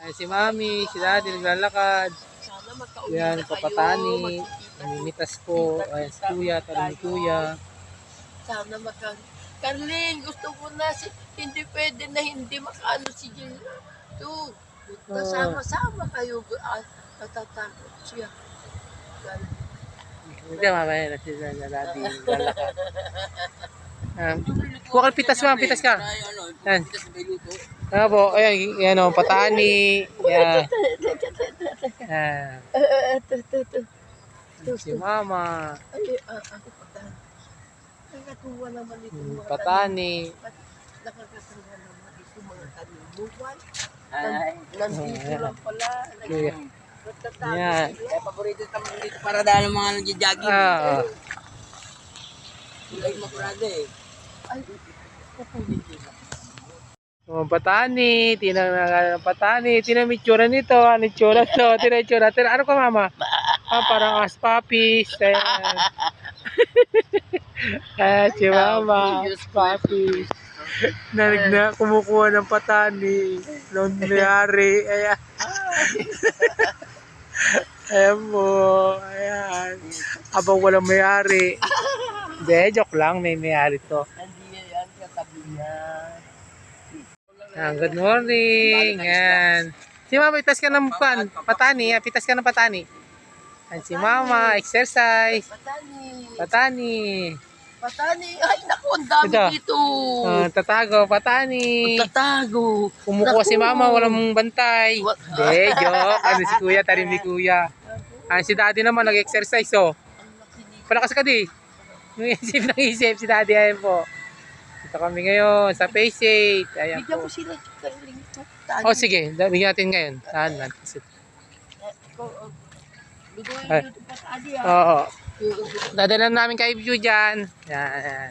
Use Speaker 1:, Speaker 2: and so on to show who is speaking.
Speaker 1: Ay, si Mami, si Daddy naglalakad.
Speaker 2: Sana magkauwi
Speaker 1: Yan,
Speaker 2: na kayo.
Speaker 1: papatani.
Speaker 2: Magkikita
Speaker 1: Namimitas po. Ayan, si Kuya, tara ni Kuya.
Speaker 2: Sana Carling, gusto ko na hindi pwede na hindi makaano si Jill. Sama-sama kayo. Natatakot siya.
Speaker 1: Hindi, mamaya na si Daddy naglalakad. Kuha ka pitas mo, pitas ka. Yan. Ano po, ayan, yan o, patani. Yan. Yan. Si Mama.
Speaker 2: Nakakatuwa naman ito mga
Speaker 1: Patani.
Speaker 2: Nakakatuwa naman ito mga kanimugan. Nandito lang pala.
Speaker 1: Kuya.
Speaker 2: Nagtatago
Speaker 1: Yan.
Speaker 2: sila.
Speaker 3: Paborito naman dito para dahil mga nagja-jogging. Kulay makurado eh.
Speaker 2: Ay, kukunin nila.
Speaker 1: Patani, patani, tinamitsura nito, ano itsura to, tinamitsura, ano ka mama? Parang as puppies, ayan. Si mama, as puppies. Na kumukuha ng patani, nung mayari, ayan. Ayan po, ayan. Habang walang mayari. Hindi, joke lang, may mayari to.
Speaker 2: Hindi yan katabi niya.
Speaker 1: Good morning. Yan. Si Mama, pitas ka ng patani. Pitas ka ng patani. Yan si Mama, exercise.
Speaker 2: Patani.
Speaker 1: Patani.
Speaker 2: Patani. Ay, naku, ang dami
Speaker 1: Ito.
Speaker 2: dito.
Speaker 1: Tatago, patani.
Speaker 2: Tatago.
Speaker 1: Kumukuha si Mama, walang bantay.
Speaker 2: What?
Speaker 1: Hindi, joke. Ano si Kuya, tarim ni Kuya. Si Daddy naman, nag-exercise, oh. Palakas ka di. Yung isip si Daddy, ayan po. Ito kami ngayon sa Paysate. Ayan
Speaker 2: Bigyan
Speaker 1: po.
Speaker 2: mo sila. Carling.
Speaker 1: Oh, sige. Bigyan natin ngayon. Saan lang.
Speaker 2: Bigyan mo
Speaker 1: Ay.
Speaker 2: yung patani.
Speaker 1: Oo. Dadala namin kay View dyan. Yan.